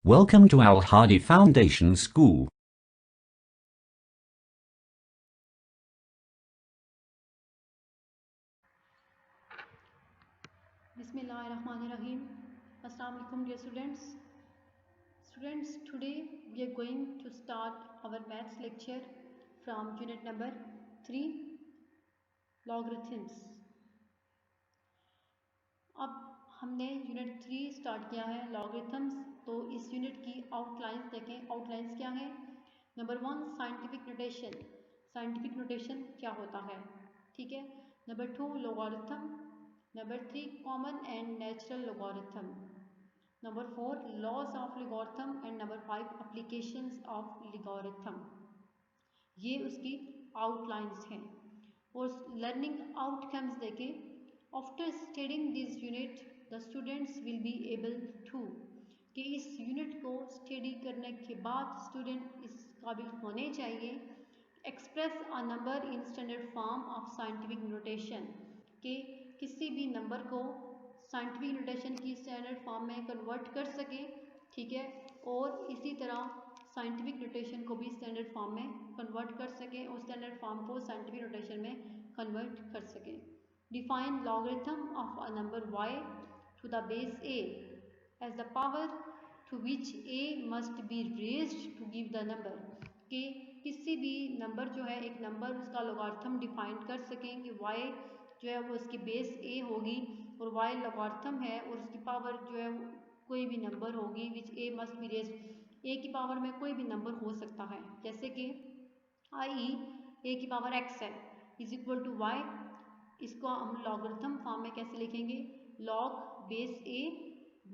Welcome to Al Hadi Foundation School. Bismillahirrahmanirrahim. Assalamu alaikum dear students. Students, today we are going to start our maths lecture from unit number 3, logarithms. अब हमने unit 3 start किया है logarithms. तो इस unit की outlines देखें। Outlines क्या है? Number 1 scientific notation. Scientific notation क्या होता है, ठीक है। Number 2 logarithm. Number 3 common and natural logarithm. Number 4 laws of logarithm and number 5 applications of logarithm. ये उसकी आउटलाइंस हैं। और लर्निंग आउटकम्स देखें। After studying this unit the students will be able to, कि इस यूनिट को स्टडी करने के बाद स्टूडेंट इस काबिल होने चाहिए express a number in standard form of scientific notation, कि किसी भी नंबर को साइंटिफिक नोटेशन की स्टैंडर्ड फॉर्म में कन्वर्ट कर सके, ठीक है। और इसी तरह साइंटिफिक नोटेशन को भी स्टैंडर्ड फॉर्म में कन्वर्ट कर सकें और स्टैंडर्ड फॉर्म को साइंटिफिक नोटेशन में कन्वर्ट कर सकें। Define logarithm of a number y to the base a as the power to which a must be raised to give the number, कि किसी भी नंबर जो है एक नंबर उसका लॉगरिथम डिफाइन कर सकें कि y जो है वो उसकी बेस a होगी और y लॉगरिथम है और उसकी पावर जो है कोई भी नंबर होगी विच a must be raised. a की पावर में कोई भी नंबर हो सकता है, जैसे कि i.e. a की पावर x है इज इक्वल टू y। इसको हम लॉगरिथम फॉर्म में कैसे लिखेंगे? Log base a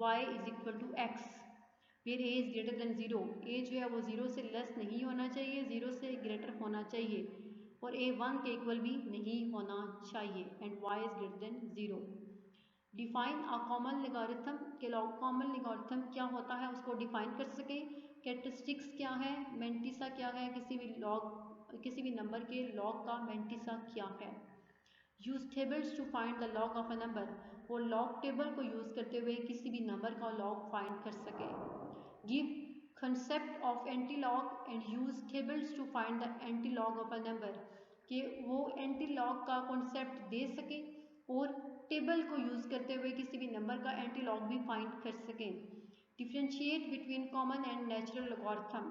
y is equal to x where a is greater than 0। a जो है वो 0 से लेस नहीं होना चाहिए, 0 से ग्रेटर होना चाहिए और a 1 के इक्वल भी नहीं होना चाहिए and y is greater than 0। Define a common logarithm, के कॉमन लॉगरिथम क्या होता है उसको डिफाइन कर सके। कैरेक्टरिस्टिक्स क्या है, मेंटिसा क्या है, किसी भी नंबर के लॉग का मेंटिसा क्या है। Use tables two find the log of a number, और लॉग टेबल को यूज़ करते हुए किसी भी नंबर का लॉग फाइंड कर सके। Give concept of anti log and use tables two find the anti log of a number, कि वो एंटी लॉग का कॉन्सेप्ट दे सके और टेबल को यूज़ करते हुए किसी भी नंबर का एंटी लॉग भी फाइंड कर सकें। Differentiate between common and natural logarithm,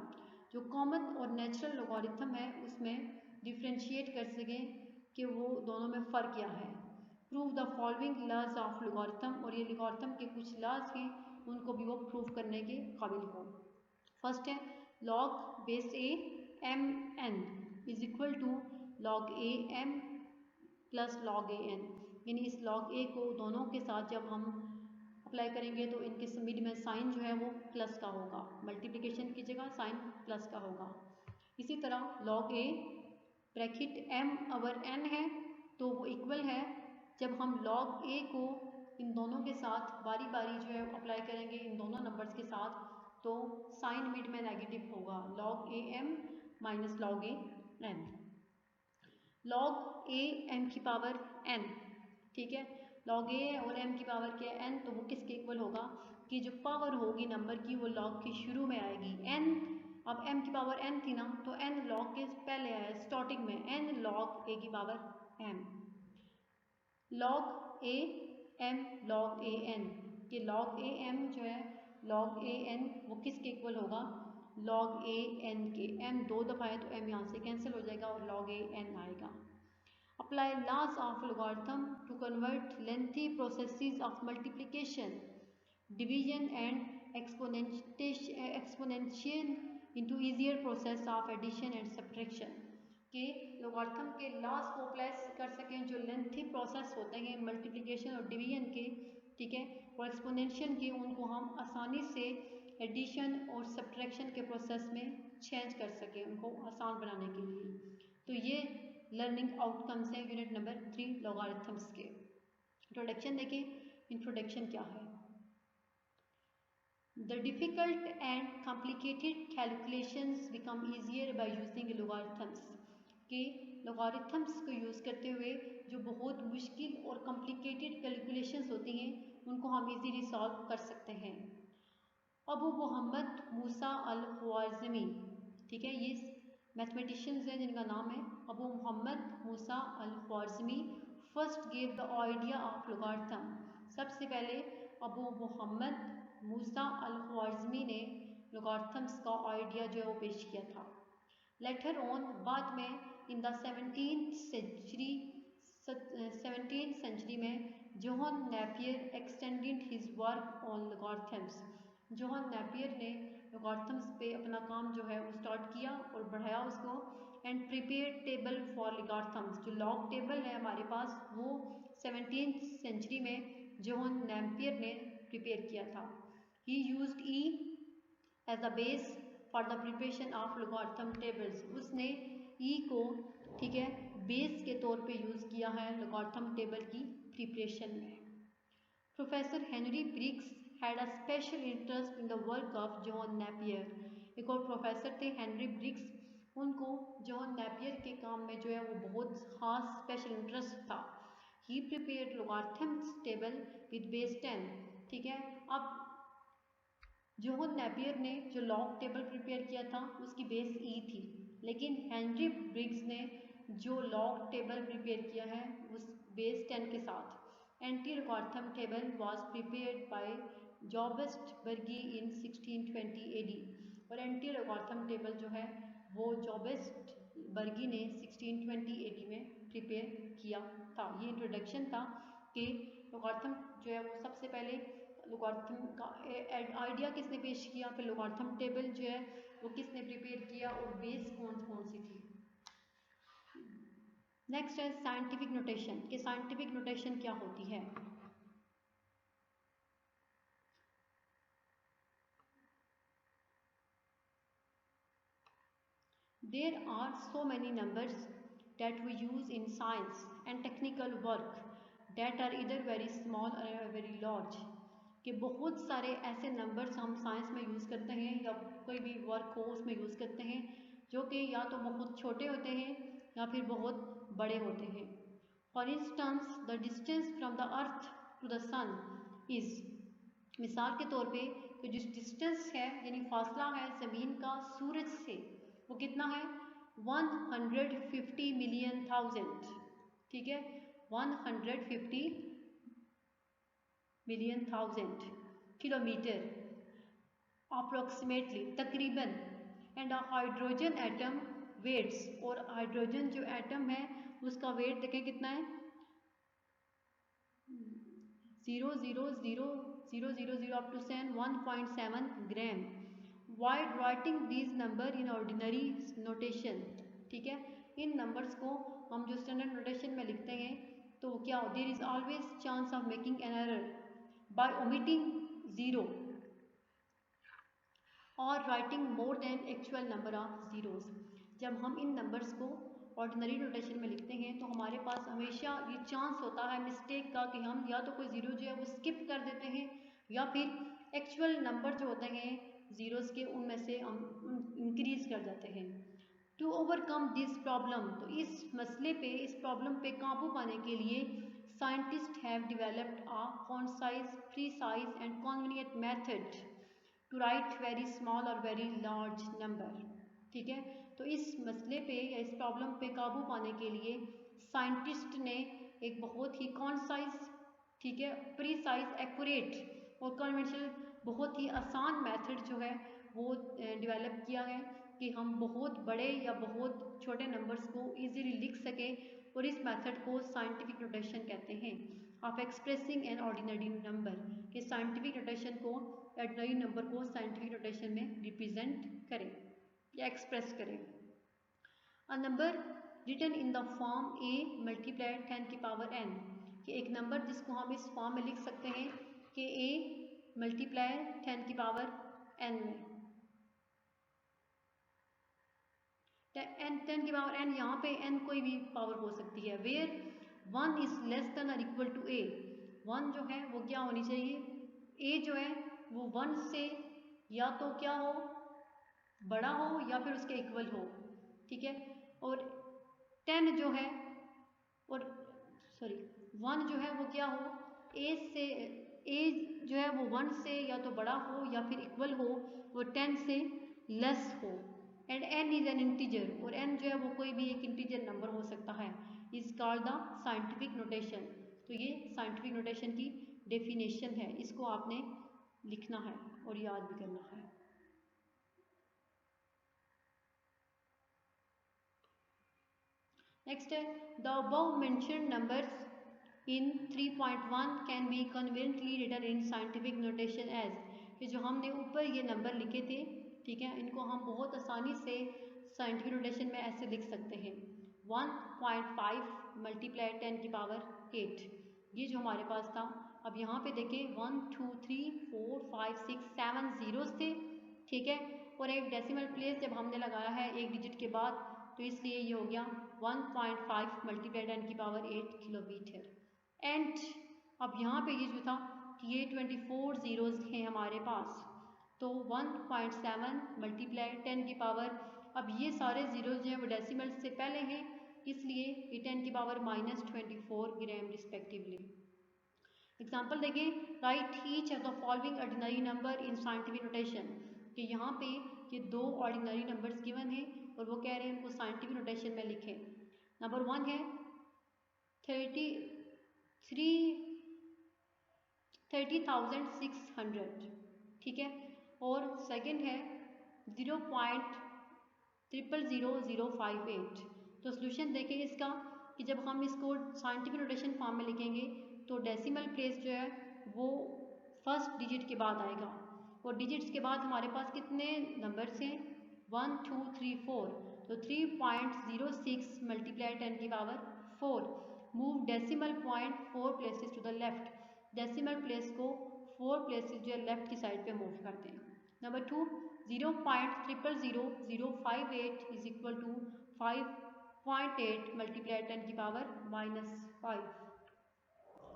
जो कॉमन और नेचुरल लॉगरिथम है उसमें डिफ्रेंशिएट कर सकें कि वो दोनों में फ़र्क क्या है। Prove the following laws of logarithm, और ये लॉगरिथम के कुछ लॉज हैं उनको भी वो प्रूव करने के काबिल हो। फर्स्ट है log base A M N is equal to log A M plus log A N, यानी इस लॉग ए को दोनों के साथ जब हम अप्लाई करेंगे तो इनके मिड में साइन जो है वो प्लस का होगा, मल्टीप्लिकेशन की जगह साइन प्लस का होगा। इसी तरह log A bracket m our n है तो वो इक्वल है, जब हम log a को इन दोनों के साथ बारी बारी जो है अप्लाई करेंगे इन दोनों नंबर्स के साथ तो साइन मिड में नेगेटिव होगा, log a m minus log a n। log a m की पावर n, ठीक है। log a और m की पावर क्या है n, तो वो किसके इक्वल होगा कि जो पावर होगी नंबर की वो log के शुरू में आएगी n। अब m की पावर n थी ना तो n log के पहले आया स्टार्टिंग में, n log a की power m। log a m log a n, कि log a m जो है log a n वो किसके इक्वल होगा? log a n के। m दो दफ़ा है तो m यहाँ से कैंसिल हो जाएगा और log a n आएगा। Apply laws of logarithm to convert lengthy processes of multiplication, division and exponential into easier process of addition and subtraction, के लॉगरिथम के लॉस को अप्लाई कर सकें जो लेंथी प्रोसेस होते हैं मल्टीप्लिकेशन और डिवीजन के, ठीक है, और एक्सपोनेंशियल के, उनको हम आसानी से एडिशन और सब्ट्रैक्शन के प्रोसेस में चेंज कर सकें उनको आसान बनाने के लिए। तो ये लर्निंग आउटकम्स हैं यूनिट नंबर 3 लॉगरिथम्स के। इंट्रोडक्शन देखें, इंट्रोडक्शन क्या है। The difficult and complicated calculations become easier by using logarithms, कि logarithms को यूज़ करते हुए जो बहुत मुश्किल और complicated calculations होती हैं उनको हम easily solve कर सकते हैं। अबू मोहम्मद मूसा अल ख्वारिज़मी, ठीक है, ये मैथमेटिशियंस हैं जिनका नाम है Abu Mohammad Musa al Khwarizmi. First gave the idea of logarithm, सबसे पहले अबू मोहम्मद मूसा अल ख्वारिज़मी ने लोगारिथम्स का आइडिया जो है वो पेश किया था। लेटर ऑन, बाद में, इन द 17th सेंचुरी में John Napier extended his work on logarithms, John Napier ने लोगारिथम्स पे अपना काम जो है वो स्टार्ट किया और बढ़ाया उसको। एंड प्रिपेयर टेबल फॉर लोगारिथम्स, जो लॉग टेबल है हमारे पास वो 17th सेंचुरी में जोहन नेपियर ने प्रिपेयर किया था। He used E as the base for the preparation of logarithm tables, उसने ई को, ठीक है, बेस के तौर पे यूज़ किया है लोगारिथम टेबल की प्रिपरेशन में। Professor Henry Briggs had a special interest in the work of John Napier, एक और प्रोफेसर थे हेनरी ब्रिग्स, उनको जॉन नेपियर के काम में जो है वो बहुत खास स्पेशल इंटरेस्ट था। ही प्रिपेयर्ड लोगारिथम्स टेबल विद बेस 10, ठीक है। अब जोहन नेपियर ने जो लॉग टेबल प्रिपेयर किया था उसकी बेस ई थी, लेकिन हेनरी ब्रिग्स ने जो लॉग टेबल प्रिपेयर किया है उस बेस 10 के साथ। Anti logarithm table was prepared by Jobst Burgi in 1620 AD, और एंटी लोगारिथम टेबल जो है वो जॉबस्ट बर्गी ने 1620 AD में प्रिपेयर किया था। ये इंट्रोडक्शन था कि लोगारिथम जो है वो सबसे पहले लोगारिथम का आइडिया किसने पेश किया, फिर लोगारिथम टेबल जो है वो किसने प्रिपेयर किया और बेस कौन कौन सी थी। नेक्स्ट है साइंटिफिक नोटेशन, कि साइंटिफिक नोटेशन क्या होती है। There are so many numbers that we use in science and technical work that are either very small or very large, कि बहुत सारे ऐसे नंबर्स हम साइंस में यूज़ करते हैं या कोई भी वर्क हो उसमें यूज़ करते हैं जो कि या तो बहुत छोटे होते हैं या फिर बहुत बड़े होते हैं। For instance the distance from the earth to the sun is, मिसाल के तौर पे तो जिस डिस्टेंस है यानी फासला है ज़मीन का सूरज से वो कितना है 150 मिलियन थाउजेंड, ठीक है, 150 मिलियन थाउजेंड किलोमीटर अप्रोक्सीमेटली, तकरीबन। And a hydrogen atom weights, और हाइड्रोजन जो एटम है उसका वेट देखें कितना है 0.00000 up to 1.7 gram. Wide writing these number in ordinary notation, ठीक है, इन नंबर्स को हम जो स्टैंडर्ड नोटेशन में लिखते हैं तो क्या there is always chance of making an error by omitting zero और writing more than actual number of zeros. जब हम इन नंबर्स को ऑर्डिनरी नोटेशन में लिखते हैं तो हमारे पास हमेशा ये चांस होता है मिस्टेक का कि हम या तो कोई ज़ीरो जो है वो स्किप कर देते हैं या फिर एक्चुअल नंबर जो होते हैं ज़ीरोज़ के उनमें से हम इंक्रीज़ कर जाते हैं। टू ओवरकम दिस प्रॉब्लम, तो इस मसले पे, इस प्रॉब्लम पे काबू पाने के लिए scientist have developed a concise, precise and convenient method to write very small और वेरी लार्ज नंबर, ठीक है। तो इस मसले पे या इस प्रॉब्लम पे काबू पाने के लिए साइंटिस्ट ने एक बहुत ही कॉन्साइज, ठीक है, प्रीसाइज, एक्यूरेट और कन्वेंशनल बहुत ही आसान मेथड जो है वो डेवलप किया है कि हम बहुत बड़े या बहुत छोटे नंबर्स को इजीली लिख सकें, और इस मेथड को साइंटिफिक नोटेशन कहते हैं of expressing an ordinary number, कि साइंटिफिक नोटेशन को, ऑर्डिनरी नंबर को साइंटिफिक नोटेशन में रिप्रेजेंट करें या एक्सप्रेस करें। A number written in the form a multiplied 10 की पावर n, कि एक नंबर जिसको हम इस फॉर्म में लिख सकते हैं कि a मल्टीप्लाई 10 की पावर n में, 10 की पावर n, यहाँ पे n कोई भी पावर हो सकती है। वेयर 1 इज लेस देन और इक्वल टू a, 1 जो है वो क्या होनी चाहिए, a जो है वो 1 से या तो क्या हो, बड़ा हो या फिर उसके इक्वल हो, ठीक है। और 10 जो है, और सॉरी 1 जो है वो क्या हो, a से एज जो है वो 1 से या तो बड़ा हो या फिर इक्वल हो, वो 10 से लेस हो। And n is an integer, और n जो है वो कोई भी एक इंटीजर नंबर हो सकता है, is called the scientific notation. तो ये साइंटिफिक नोटेशन की डेफिनेशन है, इसको आपने लिखना है और याद भी करना है। नेक्स्ट है the above mentioned numbers in 3.1 can be conveniently written in scientific notation as, कि जो हमने ऊपर ये नंबर लिखे थे, ठीक है, इनको हम बहुत आसानी से साइंटिफिक नोटेशन में ऐसे लिख सकते हैं 1.5 मल्टीप्लाई 10 की पावर 8, ये जो हमारे पास था। अब यहाँ पे देखें 1 2 3 4 5 6 7 जीरोस थे, ठीक है, और एक डेसिमल प्लेस जब हमने लगाया है एक डिजिट के बाद, तो इसलिए ये हो गया 1.5 मल्टीप्लाई 10 की पावर 8 किलोमीटर। एंड अब यहाँ पे ये जो था कि ये 24 जीरोस हैं हमारे पास, तो 1.7 मल्टीप्लाई 10 की पावर, अब ये सारे जीरोस जो हैं वो डेसिमल से पहले हैं, इसलिए ये 10 की पावर -24 ग्राम रिस्पेक्टिवली। एग्जाम्पल देखें, right each of the following ordinary number in scientific notation, कि यहाँ पे ये दो ऑर्डिनरी नंबर्स गिवन हैं और वो कह रहे हैं उनको साइंटिफिक नोटेशन में लिखें। नंबर 1 है 30,600, ठीक है, और सेकंड है 0.000058। तो सोल्यूशन देखें इसका कि जब हम इसको साइंटिफिक नोटेशन फॉर्म में लिखेंगे तो डेसिमल प्लेस जो है वो फर्स्ट डिजिट के बाद आएगा, और डिजिट्स के बाद हमारे पास कितने नंबर्स हैं 1 2 3 4, तो 3.06 मल्टीप्लाई 10 की power 4। Move decimal point 4 places to the left, decimal place को 4 प्लेसेस जो है लेफ्ट की साइड पे मूव करते हैं। Number 2 0.000058 is equal to 5.8 multiply 10 की पावर -5,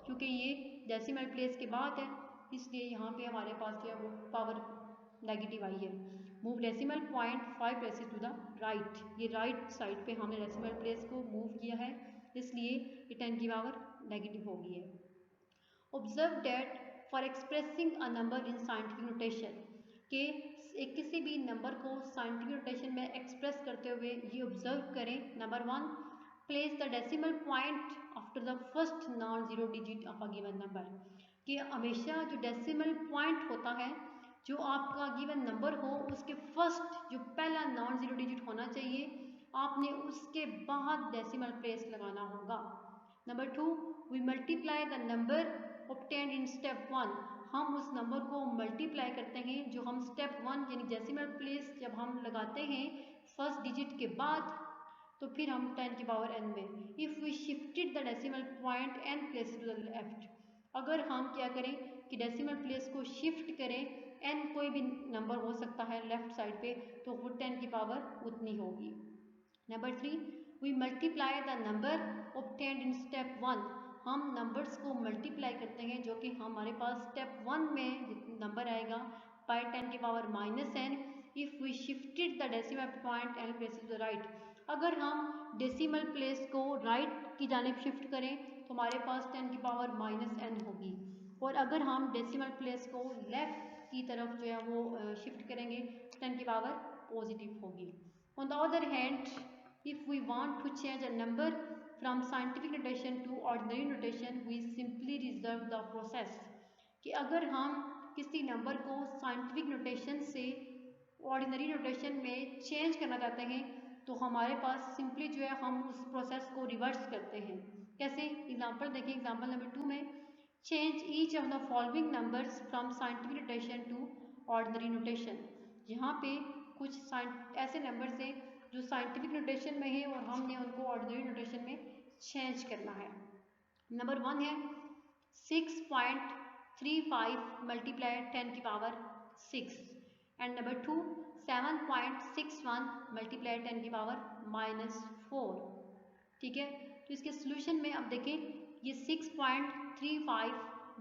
क्योंकि ये डेसिमल प्लेस के बाद है इसलिए यहाँ पे हमारे पास जो है वो पावर नेगेटिव आई है। Move decimal point 5 places to the right, ये राइट साइड पे हमने डेसिमल प्लेस को मूव किया है, इसलिए ये 10 की पावर नेगेटिव हो गई है। Observe that for expressing a number in scientific notation, के किसी भी नंबर को साइंटिफिक नोटेशन में एक्सप्रेस करते हुए ये ऑब्जर्व करें। Number 1, place the decimal point after the first non zero digit of a given number, कि हमेशा जो डेसिमल पॉइंट होता है जो आपका गिवन नंबर हो उसके फर्स्ट जो पहला नॉन जीरो डिजिट होना चाहिए, आपने उसके बाद डेसिमल प्लेस लगाना होगा। Number 2, we multiply the number obtained in step 1, हम उस नंबर को मल्टीप्लाई करते हैं जो हम स्टेप 1 यानी डेसिमल प्लेस जब हम लगाते हैं फर्स्ट डिजिट के बाद, तो फिर हम 10 की पावर n में if we shifted the decimal point n place to the left, अगर हम क्या करें कि डेसिमल प्लेस को शिफ्ट करें, n कोई भी नंबर हो सकता है लेफ्ट साइड पे, तो वो 10 की पावर उतनी होगी। Number 3, we multiply the number obtained in step 1, हम नंबर्स को मल्टीप्लाई करते हैं जो कि हमारे पास स्टेप 1 में नंबर आएगा बाय 10 की power -n if we shifted the decimal point n place to the right, अगर हम डेसिमल प्लेस को राइट की जानिब शिफ्ट करें तो हमारे पास 10 की पावर -n होगी, और अगर हम डेसिमल प्लेस को लेफ्ट की तरफ जो है वो शिफ्ट करेंगे 10 की पावर पॉजिटिव होगी। On the other hand if we want to change a number from scientific notation to ordinary notation we simply reserve the process, कि अगर हम किसी नंबर को साइंटिफिक नोटेशन से ऑर्डिनरी नोटेशन में चेंज करना चाहते हैं तो हमारे पास सिंपली जो है हम उस प्रोसेस को रिवर्स करते हैं। कैसे? एग्जांपल देखिए, एग्जांपल नंबर 2 में change each of the following numbers from scientific notation to ordinary notation, यहाँ पे कुछ ऐसे नंबर्स हैं जो साइंटिफिक नोटेशन में है और हमने उनको ऑर्डिनरी नोटेशन में चेंज करना है। नंबर 1 है 6.35 मल्टीप्लाई 10 की पावर 6, एंड नंबर 2 7.61 मल्टीप्लाई 10 की पावर -4, ठीक है। तो इसके सोल्यूशन में अब देखें ये 6.35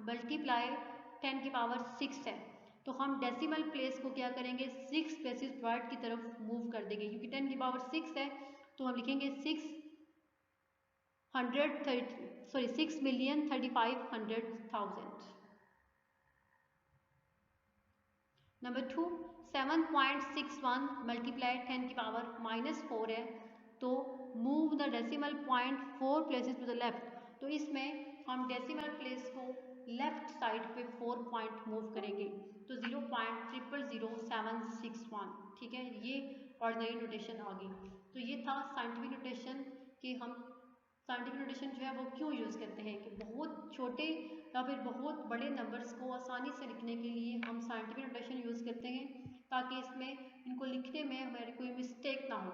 मल्टीप्लाई 10 की पावर 6 है, तो हम डेसिमल प्लेस को क्या करेंगे 6 प्लेसेस वर्ड की तरफ मूव कर देंगे, क्योंकि 10 की पावर 6 है तो हम लिखेंगे 6,35,100,000, नंबर 2 7.61 मल्टीप्लाई 10 की पावर -4 है, तो move the decimal point 4 places to the left. तो इसमें हम डेसिमल प्लेस को लेफ्ट साइड पे 4 पॉइंट मूव करेंगे, तो 0.000761। ठीक है, ये ऑर्डिनरी नोटेशन आ गई। तो ये था साइंटिफिक नोटेशन कि हम साइंटिफिक नोटेशन जो है वो क्यों यूज़ करते हैं कि बहुत छोटे या फिर बहुत बड़े नंबर्स को आसानी से लिखने के लिए हम साइंटिफिक नोटेशन यूज़ करते हैं, ताकि इसमें इनको लिखने में हमारी कोई मिस्टेक ना हो।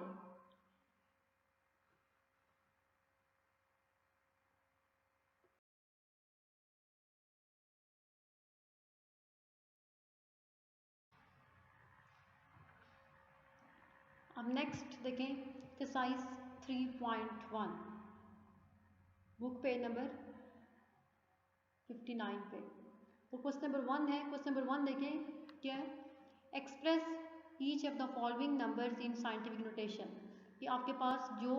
अब नेक्स्ट देखें एक्सरसाइज 3.1 बुक पेज नंबर 59 पे। तो क्वेश्चन नंबर 1 है। क्वेश्चन नंबर 1 देखें क्या है, express each of the following numbers in scientific notation. ये आपके पास जो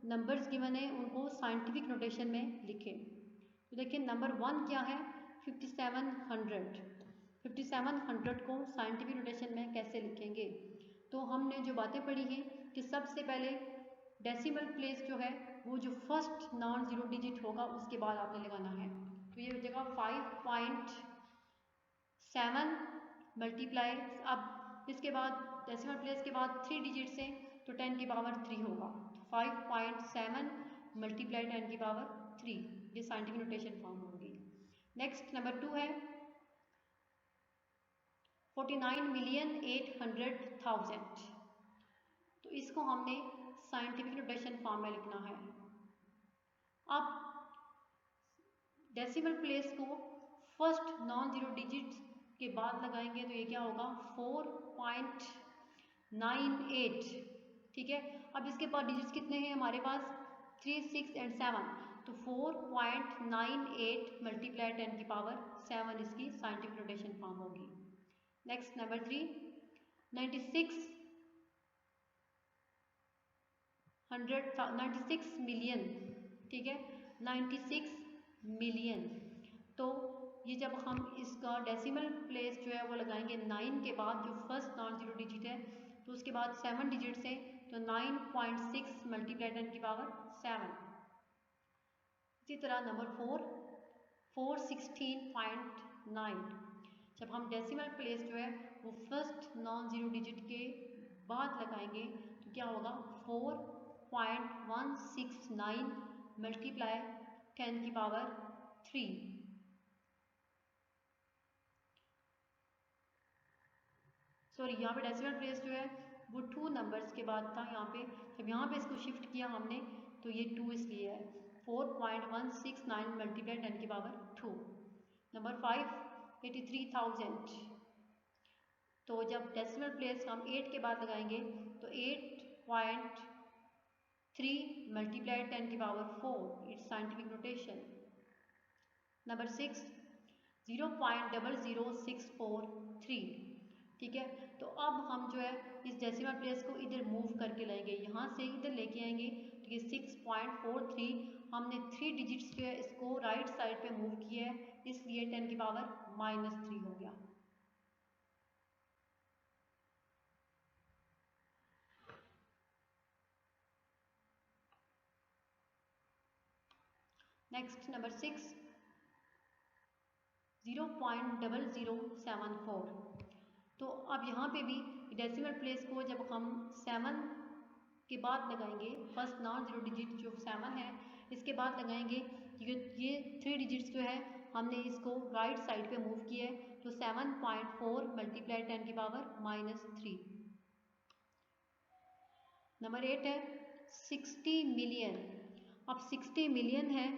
नंबर्स गिवन है उनको साइंटिफिक नोटेशन में लिखें। तो देखिए नंबर 1 क्या है, 5700। 5700 को साइंटिफिक नोटेशन में कैसे लिखेंगे। तो हमने जो बातें पढ़ी हैं कि सबसे पहले डेसिमल प्लेस जो है वो जो फर्स्ट नॉन जीरो डिजिट होगा उसके बाद आपने लगाना है। तो ये हो जाएगा 5.7 मल्टीप्लाई, अब इसके बाद डेसिमल प्लेस के बाद 3 डिजिट्स हैं तो 10 की पावर 3 होगा। 5.7 मल्टीप्लाई 10 की पावर 3, ये साइंटिफिक नोटेशन फॉर्म होगी। नेक्स्ट नंबर 2 है 49,800,000। तो इसको हमने साइंटिफिक नोटेशन फॉर्म में लिखना है। अब डेसिमल प्लेस को फर्स्ट नॉन जीरो डिजिट के बाद लगाएंगे तो ये क्या होगा 4.98। ठीक है, अब इसके बाद डिजिट्स कितने हैं हमारे पास 3, 6 एंड 7, तो 4.98 मल्टीप्लाई 10 की पावर 7 इसकी साइंटिफिक नोटेशन फॉर्म होगी। Next number 3 96 million. ठीक है, 96 मिलियन। तो ये जब हम इसका डेसिमल प्लेस जो है वो लगाएंगे 9 के बाद, जो फर्स्ट नॉन जीरो डिजिट है, तो उसके बाद 7 डिजिट्स हैं तो 9.6 मल्टीप्लाई 10 की पावर 7। इसी तरह नंबर 4 416.9। जब हम डेसिमल प्लेस जो है वो फर्स्ट नॉन जीरो डिजिट के बाद लगाएंगे तो क्या होगा 4.169 मल्टीप्लाई 10 की पावर 3। सॉरी, यहाँ पे डेसिमल प्लेस जो है वो 2 नंबर्स के बाद था। यहाँ पे जब यहाँ पे इसको शिफ्ट किया हमने तो ये 2 इसलिए है। 4.169 मल्टीप्लाई 10 की पावर 2। नंबर 5 83,000। तो जब डेसिमल प्लेस हम 8 के बाद लगाएंगे तो 8.3 मल्टीप्लाई 10 की power 4, it's scientific notation. Number 6 0.00643। ठीक है, तो अब हम जो है इस डेसिमल प्लेस को इधर मूव करके लाएंगे, यहाँ से इधर लेके आएंगे तो ये 6.43, हमने 3 डिजिट्स जो है इसको राइट साइड पे मूव किया है, इसलिए 10 की पावर -3 हो गया। Next number 6 0.0074। तो अब यहाँ पे भी डेसिमल प्लेस को जब हम 7 के बाद लगाएंगे, फर्स्ट नॉन जीरो डिजिट जो 7 है इसके बाद लगाएंगे, ये 3 डिजिट्स जो है हमने इसको राइट साइड पे मूव किया है तो 7.4 मल्टीप्लाई 10 की पावर -3। नंबर 8 है 60 मिलियन। अब 60 मिलियन है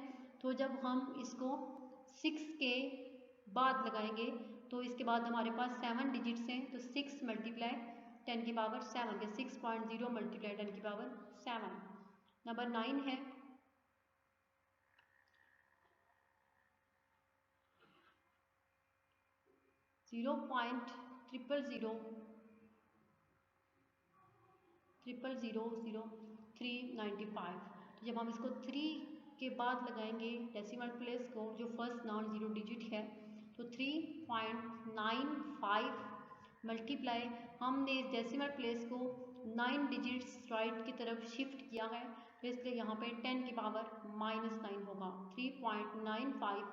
तो जब हम इसको 6 के बाद लगाएंगे तो इसके बाद हमारे पास 7 डिजिट्स हैं तो 6 मल्टीप्लाई 10 की पावर 7 के 6.0 मल्टीप्लाई 10 की पावर 7। नंबर 9 है 0.000395। तो जब हम इसको 3 के बाद लगाएंगे डेसिमल प्लेस को जो फर्स्ट नॉन जीरो डिजिट है तो 3.95 मल्टीप्लाई, हमने इस डेसिमल प्लेस को 9 डिजिट्स राइट की तरफ शिफ्ट किया है, तो इसलिए यहाँ पे 10 की पावर -9 होगा। 3.95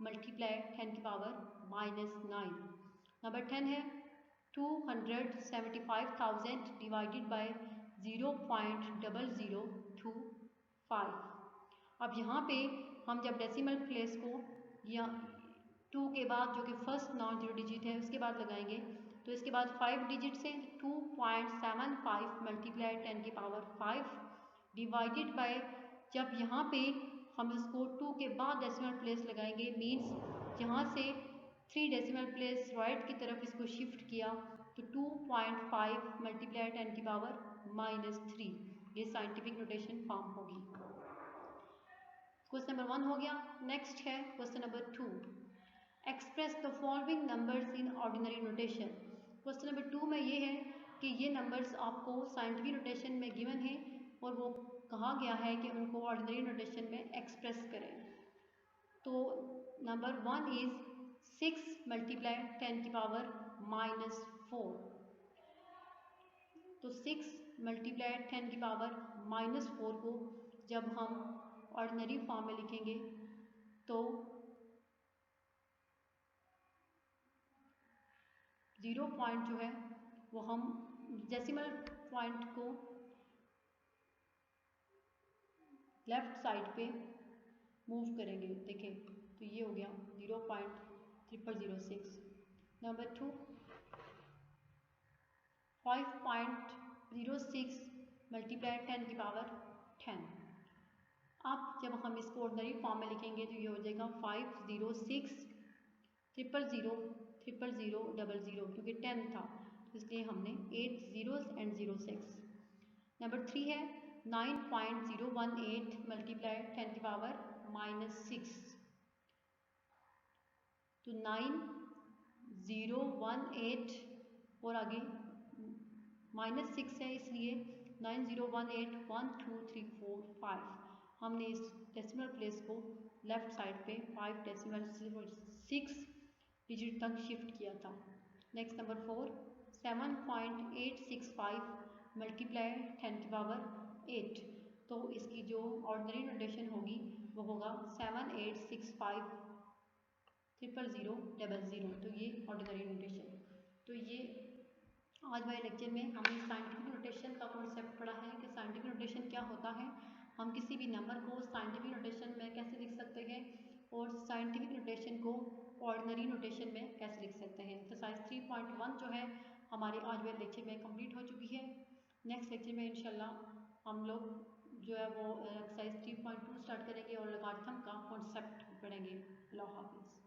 मल्टीप्लाई 10 की पावर -9। नंबर 10 है 275,000 डिवाइडेड बाय 0.0025। अब यहाँ पे हम जब डेसिमल प्लेस को या 2 के बाद जो कि फर्स्ट नॉन जीरो डिजिट है उसके बाद लगाएंगे, तो इसके बाद 5 डिजिट्स हैं, 2.75 मल्टीप्लाई 10 की पावर 5 डिवाइडेड बाय, जब यहाँ पे हम इसको 2 के बाद डेसिमल प्लेस लगाएंगे मीन्स यहाँ से 3 डेसिमल प्लेस राइट की तरफ इसको शिफ्ट किया, तो 2.5 मल्टीप्लाई 10 की पावर -3, ये साइंटिफिक नोटेशन फॉर्म होगी। क्वेश्चन नंबर 1 हो गया। नेक्स्ट है question number 2, express the following numbers in ordinary notation. Question number 2 में ये है कि ये नंबर्स आपको साइंटिफिक नोटेशन में गिवन है और वो कहा गया है कि उनको ऑर्डिनरी नोटेशन में एक्सप्रेस करें। तो नंबर 1 इज 6 मल्टीप्लाई 10 की पावर -4। तो 6 मल्टीप्लाई 10 की पावर -4 को जब हम ऑर्डिनरी फॉर्म में लिखेंगे तो 0 पॉइंट जो है वो हम डेसिमल पॉइंट को लेफ्ट साइड पे मूव करेंगे। देखें तो ये हो गया 0.0006। नंबर 2 5.06 मल्टीप्लाई 10 की पावर 10। अब जब हम इसको ऑर्डिनरी फॉर्म में लिखेंगे तो ये हो जाएगा 506,000,000,000, क्योंकि 10 था तो इसलिए हमने 8 zeros and 06। नंबर 3 है 9.018 मल्टीप्लाई 10 की पावर -6। तो 9018 और आगे -6 है इसलिए 9018 1 2 3 4 5। हमने इस डेसिमल प्लेस को लेफ्ट साइड पे 5 डेसिमल 6 डिजिट तक शिफ्ट किया था। नेक्स्ट नंबर 4 7.865 मल्टीप्लाई 10 की पावर 8। तो इसकी जो ऑर्डिनरी नोटेशन होगी वो होगा 7865,000,000। तो ये ऑर्डिनरी नोटेशन। तो ये आज वाले लेक्चर में हमने साइंटिफिक नोटेशन का कॉन्सेप्ट पढ़ा है कि साइंटिफिक नोटेशन क्या होता है, हम किसी भी नंबर को साइंटिफिक नोटेशन में कैसे लिख सकते हैं और साइंटिफिक नोटेशन को ऑर्डिनरी नोटेशन में कैसे लिख सकते हैं। एक्सरसाइज 3.1 जो है हमारे आज वाले लेक्चर में कंप्लीट हो चुकी है। नेक्स्ट लेक्चर में इंशाल्लाह हम लोग जो है वो एक्सरसाइज 3.2 स्टार्ट करेंगे और लॉगरिथम का कॉन्सेप्ट पढ़ेंगे। अल्लाह हाफिज़।